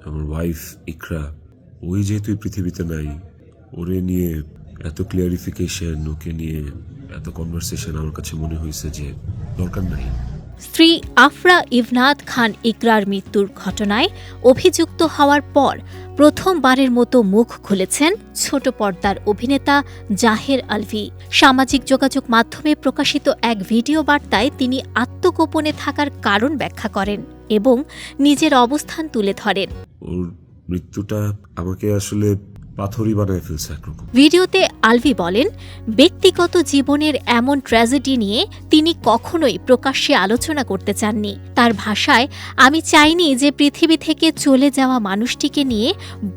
আমার ওয়াইফ ইকরা, ওই যেহেতু এই পৃথিবীতে নাই, ওরে নিয়ে এত ক্লিয়ারিফিকেশন, ওকে নিয়ে এত কনভারসেশন আমার কাছে মনে হয়েছে যে দরকার নাই। স্ত্রী আফরা ইভনাত খান ইকরার মৃত্যুর ঘটনায় অভিযুক্ত হওয়ার পর প্রথমবারের মতো মুখ খুলেছেন ছোট পর্দার অভিনেতা জাহের আলভী। সামাজিক যোগাযোগ মাধ্যমে প্রকাশিত এক ভিডিও বার্তায় তিনি আত্মগোপনে থাকার কারণ ব্যাখ্যা করেন এবং নিজের অবস্থান তুলে ধরেন। ওর মৃত্যুটা আমাকে আসলে পাথরই বানায় ফেলছে একরকম। ভিডিওতে আলভী বলেন, ব্যক্তিগত জীবনের এমন ট্র্যাজেডি নিয়ে তিনি কখনোই প্রকাশ্যে আলোচনা করতে চাননি। তার ভাষায়, আমি চাইনি যে পৃথিবী থেকে চলে যাওয়া মানুষটিকে নিয়ে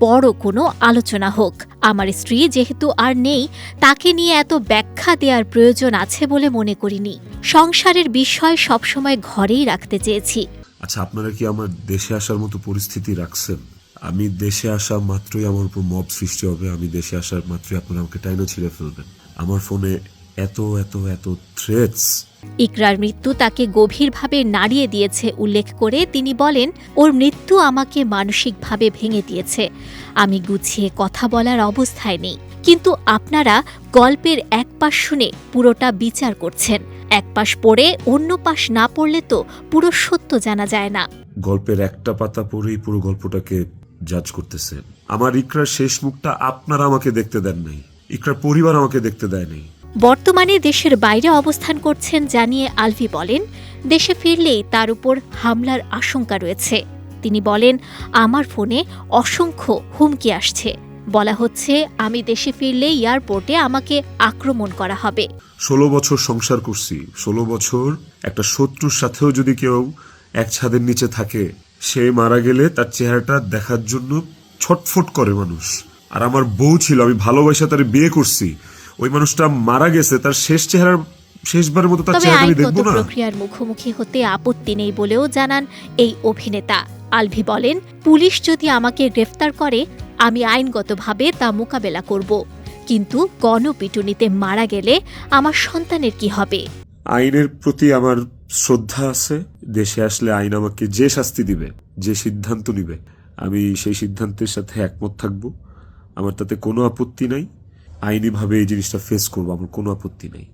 বড় কোনো আলোচনা হোক। আমার স্ত্রী যেহেতু আর নেই, তাকে নিয়ে এত ব্যাখ্যা দেওয়ার প্রয়োজন আছে বলে মনে করিনি। সংসারের বিষয় সবসময় ঘরেই রাখতে চেয়েছি। আচ্ছা, আপনারা কি আমার দেশে আসার মতো পরিস্থিতি রাখছেন? আমি দেশে আসা মাত্রই আমার উপর মব সৃষ্টি হবে, আমি দেশে আসার মাত্রই আপনারা আমাকে টাইনা ছিঁড়ে ফেলবেন। আমার ফোনে এত এত এত থ্রেটস। ইকরার মৃত্যু তাকে গভীরভাবে নাড়িয়ে দিয়েছে উল্লেখ করে তিনি বলেন, ওর মৃত্যু আমাকে মানসিকভাবে ভেঙে দিয়েছে। আমি গুছিয়ে কথা বলার অবস্থায় নেই। কিন্তু আপনারা গল্পের এক পাশ শুনে পুরোটা বিচার করছেন। এক পাশ পড়ে অন্য পাশ না পড়লে তো পুরো সত্য জানা যায় না। গল্পের একটা পাতা পড়েই পুরো গল্পটাকে জাজ করতেছেন। আমার ইকরার শেষ মুখটা আপনারা আমাকে দেখতে দেন নাই, ইকরার পরিবার আমাকে দেখতে দেয় নাই। বর্তমানে দেশের বাইরে অবস্থান করছেন জানিয়ে আলভী বলেন, দেশে ফিরলেই তার উপর হামলার আশঙ্কা রয়েছে। তিনি বলেন, আমার ফোনে অসংখ্য হুমকি আসছে। বলা হচ্ছে আমি দেশে ফিরলে এয়ারপোর্টে আমাকে আক্রমণ করা হবে। 16 বছর সংসার করছি, 16 বছর একটা শত্রুর সাথেও যদি কেউ এক ছাদের নিচে থাকে, সে মারা গেলে তার চেহারাটা দেখার জন্য ছটফট করে মানুষ। আর আমার বউ ছিল, আমি ভালোবাসা তার বিয়ে করছি, ওই মানুষটা মারা গেছে, তার শেষবারের মতো তার তবে চেহারা আমি আইনগত দেখবো না। প্রক্রিয়ার মুখোমুখি হতে আপত্তি নেই বলেও জানান এই অভিনেতা। আলভী বলেন, পুলিশ যদি আমাকে গ্রেফতার করে, আমি আইনগতভাবে তা মোকাবেলা করব। কিন্তু গণপিটুনিতে মারা গেলে আমার সন্তানের কি হবে? আইনের প্রতি আমার শ্রদ্ধা আছে। দেশে আসলে আইন আমাকে যে শাস্তি দিবে, যে সিদ্ধান্ত নিবে, আমি সেই সিদ্ধান্তের সাথে একমত থাকব। আমার তাতে কোনো আপত্তি নাই। আইনিভাবে এই জিনিসটা ফেস করবো, আমার কোনো আপত্তি নাই।